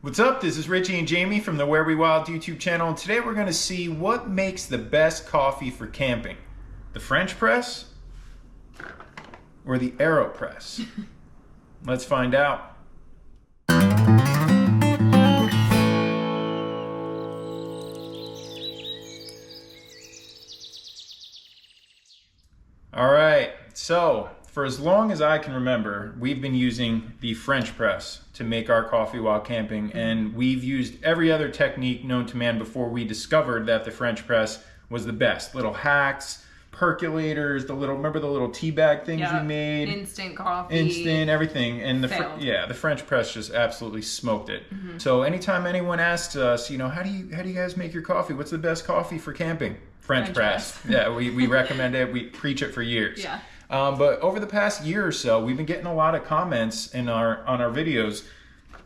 What's up? This is Richie and Jamie from the Where We Wild YouTube channel, and today we're going to see what makes the best coffee for camping. The French press or the AEROPRESS? Let's find out. Alright, so for as long as I can remember, we've been using the French press to make our coffee while camping, and we've used every other technique known to man before we discovered that the French press was the best. Little hacks, percolators, remember the little tea bag things we made? Instant coffee. Instant, everything. And the French press just absolutely smoked it. So anytime anyone asks us, how do you guys make your coffee? What's the best coffee for camping? French press. Yeah, we recommend it. We preach it for years. Yeah. But over the past year or so, we've been getting a lot of comments on our videos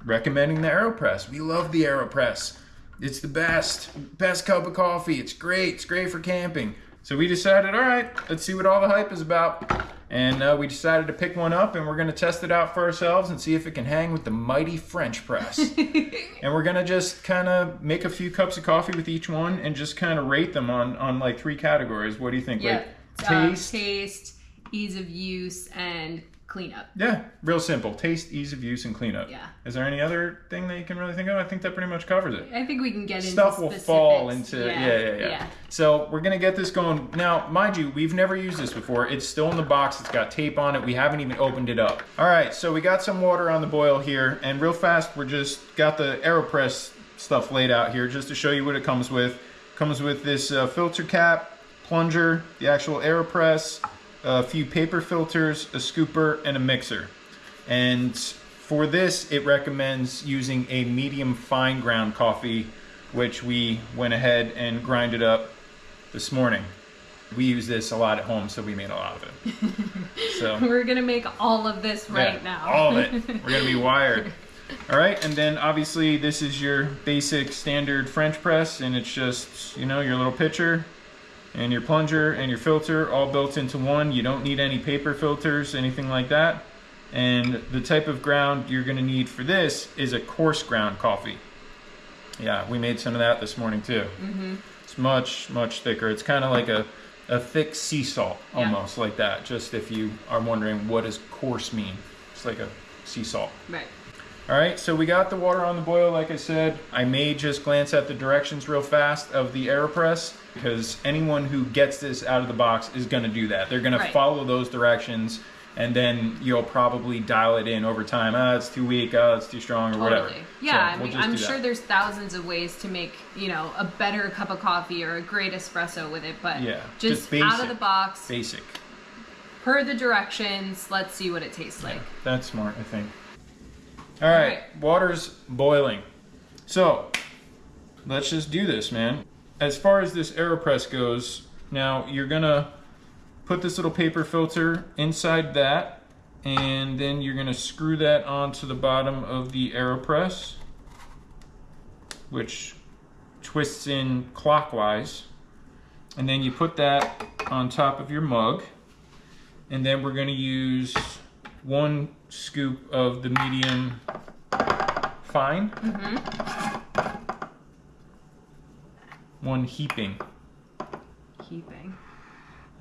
recommending the AEROPRESS. We love the AEROPRESS. It's the best cup of coffee. It's great for camping. So we decided, all right, let's see what all the hype is about. And we decided to pick one up, and we're going to test it out for ourselves and see if it can hang with the mighty French press. And we're going to just kind of make a few cups of coffee with each one and just kind of rate them on like 3 categories. What do you think? Yeah. Like taste, ease of use, and cleanup. Yeah, real simple. Taste, ease of use, and cleanup. Yeah. Is there any other thing that you can really think of? I think that pretty much covers it. I think we can get into stuff will specifics. fall into yeah. So we're gonna get this going now. Mind you, we've never used this before. It's still in the box. It's got tape on it. We haven't even opened it up. All right, so we got some water on the boil here, and real fast, we're just got the AEROPRESS stuff laid out here just to show you what it comes with. Comes with this filter cap, plunger, the actual AEROPRESS, a few paper filters, a scooper, and a mixer. And for this, it recommends using a medium fine ground coffee, which we went ahead and grinded up this morning. We use this a lot at home, so we made a lot of it. So we're gonna make all of this right now. All of it. We're gonna be wired. All right, and then obviously this is your basic standard French press, and it's just, your little pitcher and your plunger and your filter all built into one. You don't need any paper filters, anything like that. And the type of ground you're gonna need for this is a coarse ground coffee. Yeah, we made some of that this morning too. It's much thicker. It's kind of like a thick sea salt, almost like that. Just if you are wondering what does coarse mean. It's like a sea salt. Right. All right, so we got the water on the boil, like I said. I may just glance at the directions real fast of the AEROPRESS, because anyone who gets this out of the box is gonna do that. They're gonna follow those directions, and then you'll probably dial it in over time. It's too weak, it's too strong, or whatever. Yeah, so I'm sure there's thousands of ways to make, a better cup of coffee or a great espresso with it, but just basic, out of the box. Basic. Per the directions, let's see what it tastes like. That's smart, I think. All right, water's boiling. So, let's just do this, man. As far as this AEROPRESS goes, now you're gonna put this little paper filter inside that, and then you're gonna screw that onto the bottom of the AEROPRESS, which twists in clockwise. And then you put that on top of your mug, and then we're gonna use 1 scoop of the medium fine. 1 heaping. Heaping.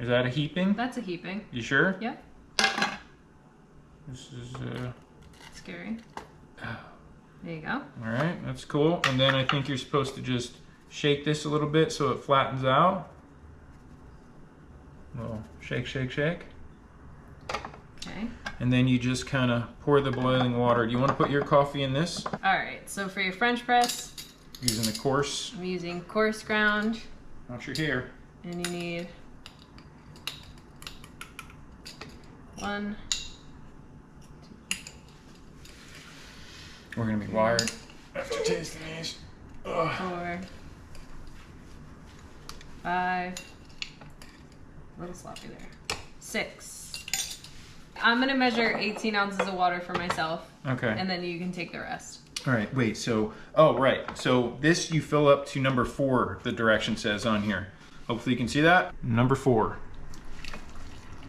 Is that a heaping? That's a heaping. You sure? Yep. This is scary. There you go. All right, that's cool. And then I think you're supposed to just shake this a little bit so it flattens out. Well, shake. Okay. And then you just kind of pour the boiling water. Do you want to put your coffee in this? All right, so for your French press, using the coarse. I'm using coarse ground. Not your hair. And you need 1, 2. We're gonna be wired after tasting these. 4, 5. A little sloppy there. 6. I'm gonna measure 18 ounces of water for myself. Okay. And then you can take the rest. All right, wait, so, right. So this you fill up to number 4, the direction says on here. Hopefully you can see that. Number 4.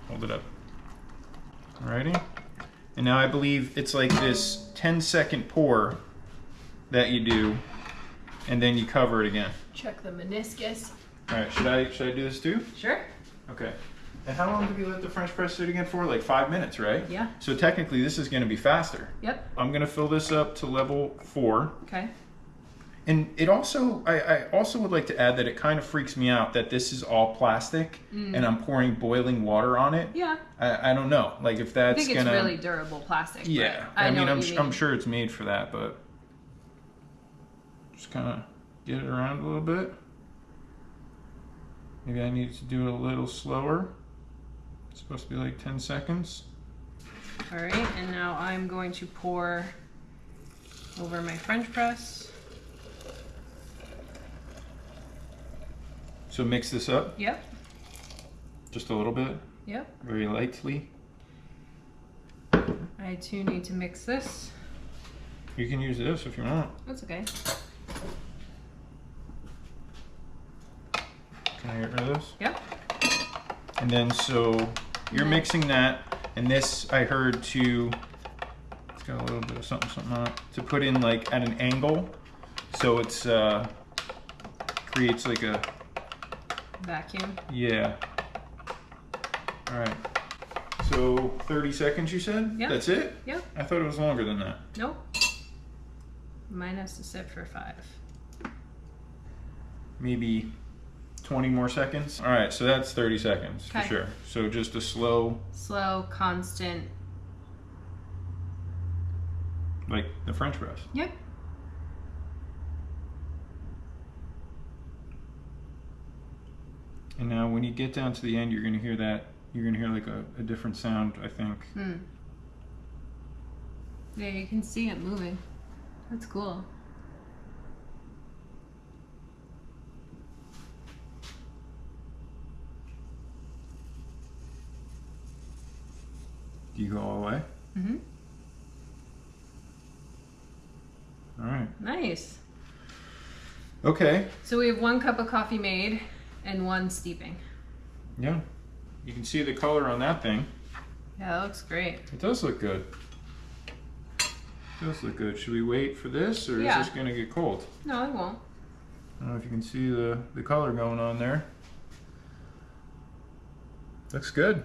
Hold it up. Alrighty. And now I believe it's like this 10-second pour that you do, and then you cover it again. Check the meniscus. All right, should I do this too? Sure. Okay. And how long did we let the French press sit again for? Like 5 minutes, right? Yeah. So technically this is going to be faster. Yep. I'm going to fill this up to level 4. Okay. And it also, I also would like to add that it kind of freaks me out that this is all plastic and I'm pouring boiling water on it. Yeah. I don't know, like if that's I think it's really durable plastic. Yeah. I mean, I'm sure it's made for that, but just kind of get it around a little bit. Maybe I need to do it a little slower. It's supposed to be like 10 seconds. All right, and now I'm going to pour over my French press. So mix this up? Yep. Just a little bit? Yep. Very lightly. I too need to mix this. You can use this if you want. That's okay. Can I get rid of this? Yep. And then so you're mixing that, and this I heard to, it's got a little bit of something on it, to put in like at an angle, so it's creates like a vacuum. Yeah. All right. So 30 seconds you said? Yep. That's it? Yep. I thought it was longer than that. Nope. Mine has to sit for 5. Maybe 20 more seconds. All right, so that's 30 seconds for sure. So just a slow, constant. like the French press. Yep. And now when you get down to the end, you're gonna hear that, you're gonna hear like a different sound, I think. Yeah, you can see it moving. That's cool. Do you go all the way? Mm-hmm. All right. Nice. Okay. So we have 1 cup of coffee made and 1 steeping. Yeah. You can see the color on that thing. Yeah, that looks great. It does look good. It does look good. Should we wait for this, or is this going to get cold? No, it won't. I don't know if you can see the color going on there. Looks good.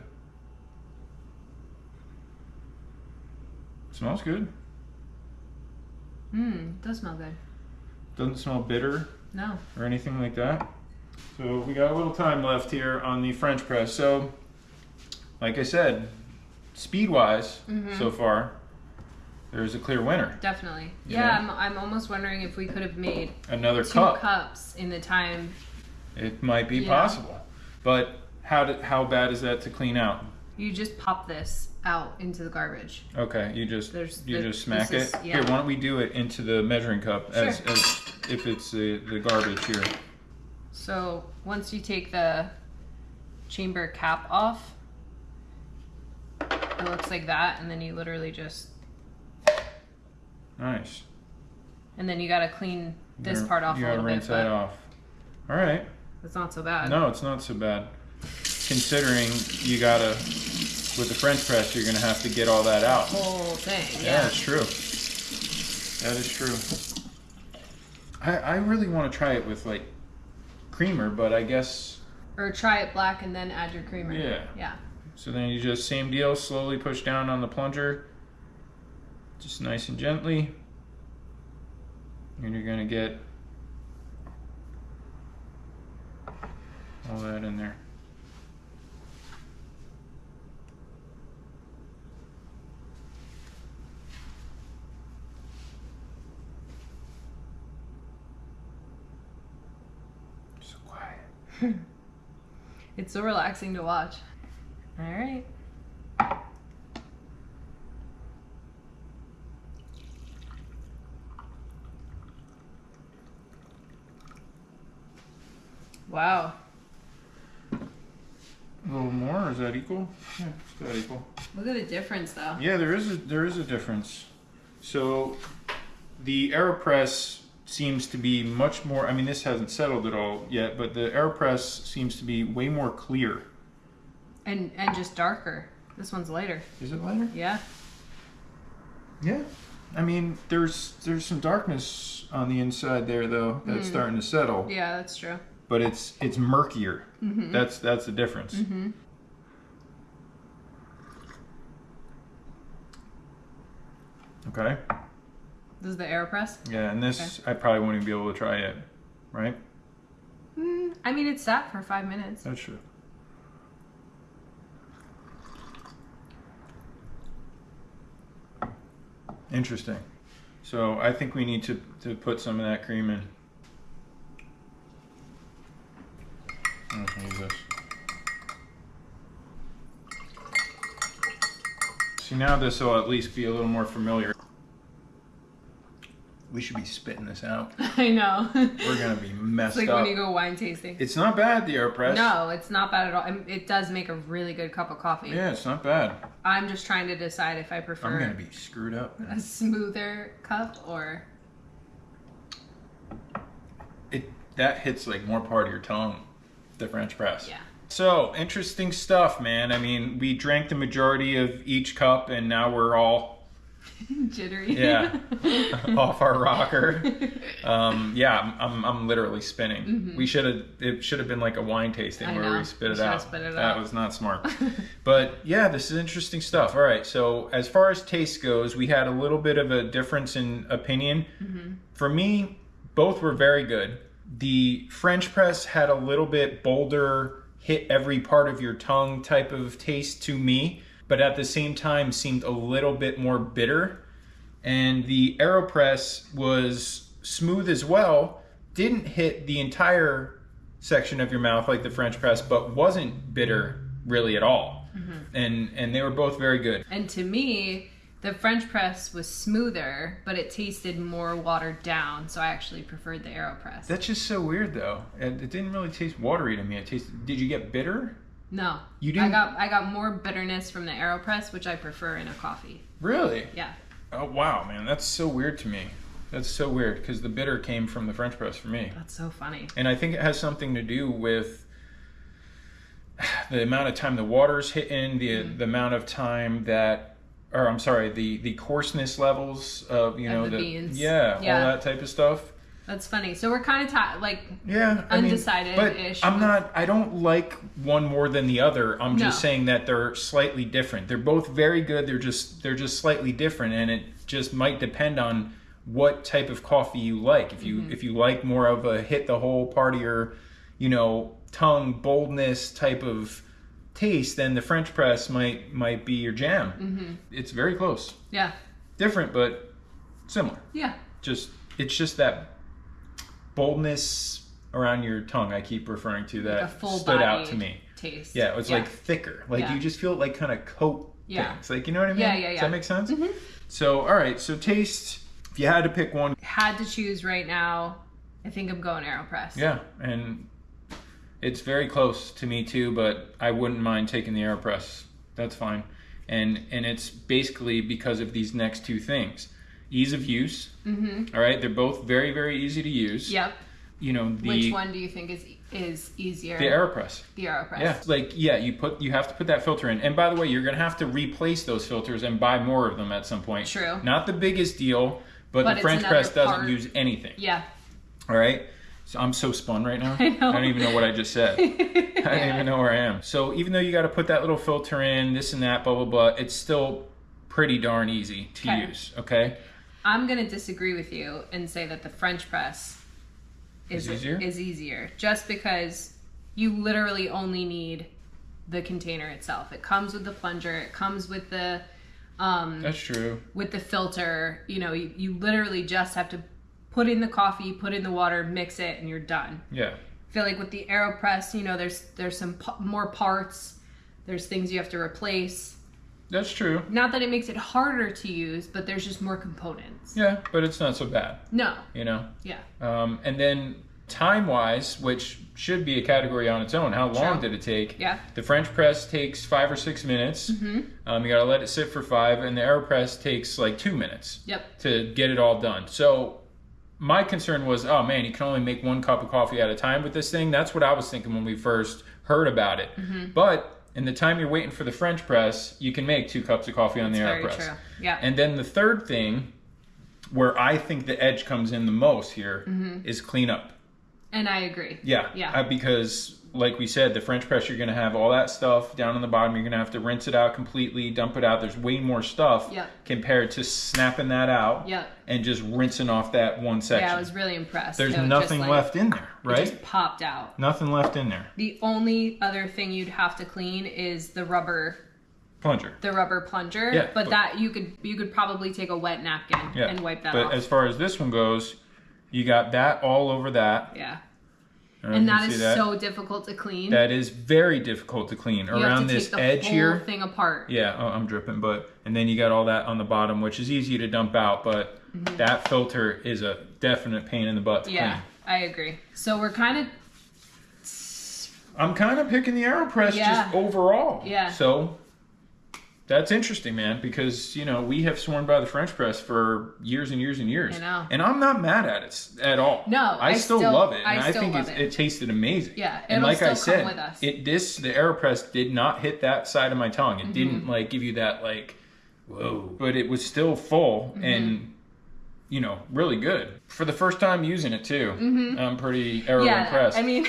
Smells good. It does smell good. Doesn't smell bitter. No. Or anything like that. So we got a little time left here on the French press. So, like I said, speed-wise, so far, there's a clear winner. Definitely. You Yeah, know? I'm almost wondering if we could have made another 2 cup. cups in the time. It might be possible. But how bad is that to clean out? You just pop this out into the garbage. Okay, you just smack it. Yeah. Here, why don't we do it into the measuring cup as Sure. if it's the garbage here. So once you take the chamber cap off, it looks like that, and then you literally just. Nice. And then you gotta clean this part off a little bit. You gotta rinse that off. All right. It's not so bad. No, it's not so bad. Considering you gotta, with the French press, you're gonna have to get all that out. The whole thing. Yeah, that's true. That is true. I really want to try it with like creamer, but I guess. Or try it black and then add your creamer. Yeah. Yeah. So then you just, same deal, slowly push down on the plunger, just nice and gently, and you're gonna get all that in there. So quiet. It's so relaxing to watch. All right. Wow. A little more, is that equal? Yeah, it's about equal. Look at the difference though. Yeah, there is a difference. So the AEROPRESS seems to be much more, I mean, this hasn't settled at all yet, but the AEROPRESS seems to be way more clear. And just darker. This one's lighter. Is it lighter? Yeah. Yeah. I mean, there's some darkness on the inside there though that's starting to settle. Yeah, that's true. But it's murkier. That's the difference. Okay. This is the AEROPRESS? Yeah, and this I probably won't even be able to try it, right? I mean, it sat for 5 minutes. That's true. Interesting. So I think we need to put some of that cream in. I'm just gonna use this. See, now this will at least be a little more familiar. We should be spitting this out. I know. We're gonna be messed it's like up. when you go wine tasting. It's not bad, the AEROPRESS. No, it's not bad at all. It does make a really good cup of coffee. Yeah, it's not bad. I'm just trying to decide if I prefer I'm gonna be screwed up. a smoother cup or... That hits like more part of your tongue, the French press. Yeah. So, interesting stuff, man. I mean, we drank the majority of each cup and now we're all... jittery. Yeah. Off our rocker. Yeah, I'm literally spinning. It should have been like a wine tasting where we spit it out. That was not smart. But yeah, this is interesting stuff. All right, so as far as taste goes, we had a little bit of a difference in opinion. For me, both were very good. The French press had a little bit bolder, hit every part of your tongue type of taste to me, but at the same time seemed a little bit more bitter. And the AEROPRESS was smooth as well, didn't hit the entire section of your mouth like the French press, but wasn't bitter really at all. And they were both very good. And to me, the French press was smoother, but it tasted more watered down, so I actually preferred the AEROPRESS. That's just so weird though. It didn't really taste watery to me. Did you get bitter? No. You didn't? I got more bitterness from the AEROPRESS, which I prefer in a coffee. Really? Yeah. Oh wow, man, that's so weird to me. That's so weird because the bitter came from the French press for me. That's so funny. And I think it has something to do with the amount of time the water's hitting, the amount of time that, or I'm sorry, the coarseness levels of, you know, the beans. Yeah, all that type of stuff. That's funny. So we're kind of undecided-ish. I don't like one more than the other. I'm just saying that they're slightly different. They're both very good. They're just slightly different, and it just might depend on what type of coffee you like. If you like more of a hit the whole part of your, you know, tongue boldness type of taste, then the French press might be your jam. It's very close. Yeah. Different, but similar. Yeah. It's just that boldness around your tongue I keep referring to that like stood out to me. Taste. Yeah, it was like thicker. Like you just feel it like kind of coat things. Like, you know what I mean? Yeah. Does that make sense? So, all right. So taste, if you had to pick one. Had to choose right now, I think I'm going AEROPRESS. Yeah, and it's very close to me too, but I wouldn't mind taking the AEROPRESS. That's fine. And it's basically because of these next two things. Ease of use. All right, they're both very, very easy to use. Yep. You know, which one do you think is easier? The AEROPRESS. The AEROPRESS. Yeah, like you have to put that filter in. And by the way, you're gonna have to replace those filters and buy more of them at some point. True. Not the biggest deal, but the French press doesn't use anything. Yeah. All right. So I'm so spun right now. I know. I don't even know what I just said. I don't even know where I am. So even though you got to put that little filter in, this and that, blah blah blah, it's still pretty darn easy to use. Okay. I'm gonna disagree with you and say that the French press is easier, just because you literally only need the container itself. It comes with the plunger. It comes with the that's true. With the filter, you know, you literally just have to put in the coffee, put in the water, mix it, and you're done. Yeah. I feel like with the AEROPRESS, you know, there's some more parts. There's things you have to replace. That's true. Not that it makes it harder to use, but there's just more components. Yeah, but it's not so bad. No. You know? Yeah. And then time-wise, which should be a category on its own, how long did it take? Yeah. The French press takes 5 or 6 minutes. You gotta let it sit for 5, and the AEROPRESS takes like 2 minutes. Yep. To get it all done. So my concern was, oh man, you can only make 1 cup of coffee at a time with this thing. That's what I was thinking when we first heard about it. But in the time you're waiting for the French press, you can make 2 cups of coffee on the AEROPRESS. Very true. Yeah. And then the third thing Where I think the edge comes in the most here is cleanup. And I agree. Yeah. Because like we said, the French press, you're going to have all that stuff down on the bottom. You're going to have to rinse it out completely, dump it out. There's way more stuff compared to snapping that out and just rinsing off that one section. Yeah, I was really impressed. There's nothing left in there, right? It just popped out. Nothing left in there. The only other thing you'd have to clean is the rubber plunger. The rubber plunger. Yeah, but that you could probably take a wet napkin and wipe that off. But as far as this one goes, you got that all over that. Yeah. And that is so difficult to clean. That is very difficult to clean. Around this edge here. You have to take the whole thing apart. Yeah, I'm dripping, and then you got all that on the bottom, which is easy to dump out, but that filter is a definite pain in the butt to clean. I agree. So we're I'm kind of picking the AEROPRESS just overall. Yeah. So that's interesting, man, because, you know, we have sworn by the French press for years and years and years. I know. And I'm not mad at it at all. No, I still love it. And I think it tasted amazing. Yeah, and like I said, come with us. the AEROPRESS did not hit that side of my tongue. It didn't, like, give you that, like, whoa. But it was still full and, you know, really good. For the first time using it, too. I'm pretty impressed. I mean...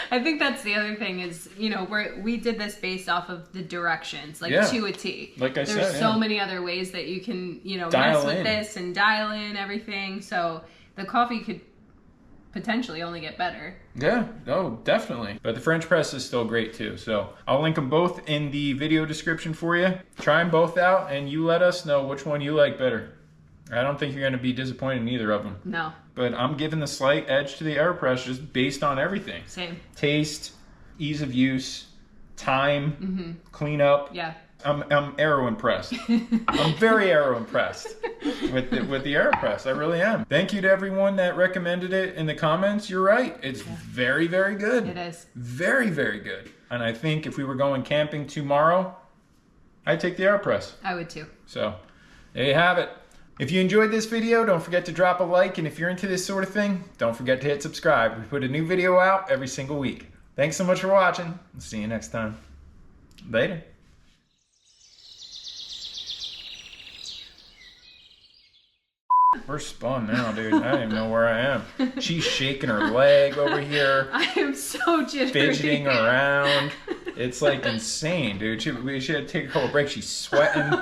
I think that's the other thing is, you know, we did this based off of the directions, like to a T. Like I said, there's so many other ways that you can, you know, mess with this and dial in everything. So the coffee could potentially only get better. Yeah, oh, definitely. But the French press is still great too. So I'll link them both in the video description for you. Try them both out and you let us know which one you like better. I don't think you're going to be disappointed in either of them. No. But I'm giving the slight edge to the AEROPRESS just based on everything. Same. Taste, ease of use, time, cleanup. Yeah. I'm Aero impressed. I'm very Aero impressed with the AEROPRESS. I really am. Thank you to everyone that recommended it in the comments. You're right. It's very, very good. It is. Very, very good. And I think if we were going camping tomorrow, I'd take the AEROPRESS. I would too. So there you have it. If you enjoyed this video, don't forget to drop a like, and if you're into this sort of thing, don't forget to hit subscribe. We put a new video out every single week. Thanks so much for watching. See you next time. Later. We're spun now, dude. I don't even know where I am. She's shaking her leg over here. I am so jittery. Fidgeting around. It's like insane, dude. She had to take a couple breaks. She's sweating.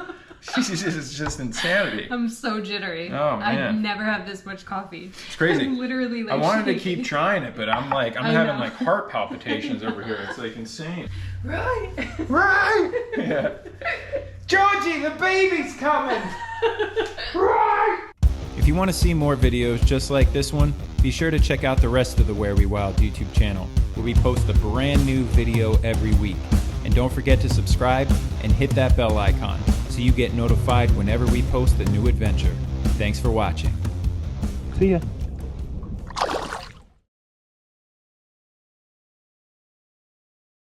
It's just insanity. I'm so jittery. Oh, man. I've never had this much coffee. It's crazy. I'm literally like I wanted shaking. to keep trying it, but I'm having like heart palpitations over here. It's like insane. Right. Right. Yeah. Georgie, the baby's coming. Right. If you want to see more videos just like this one, be sure to check out the rest of the Where We Wild YouTube channel, where we post a brand new video every week. And don't forget to subscribe and hit that bell icon so you get notified whenever we post a new adventure. Thanks for watching. See ya.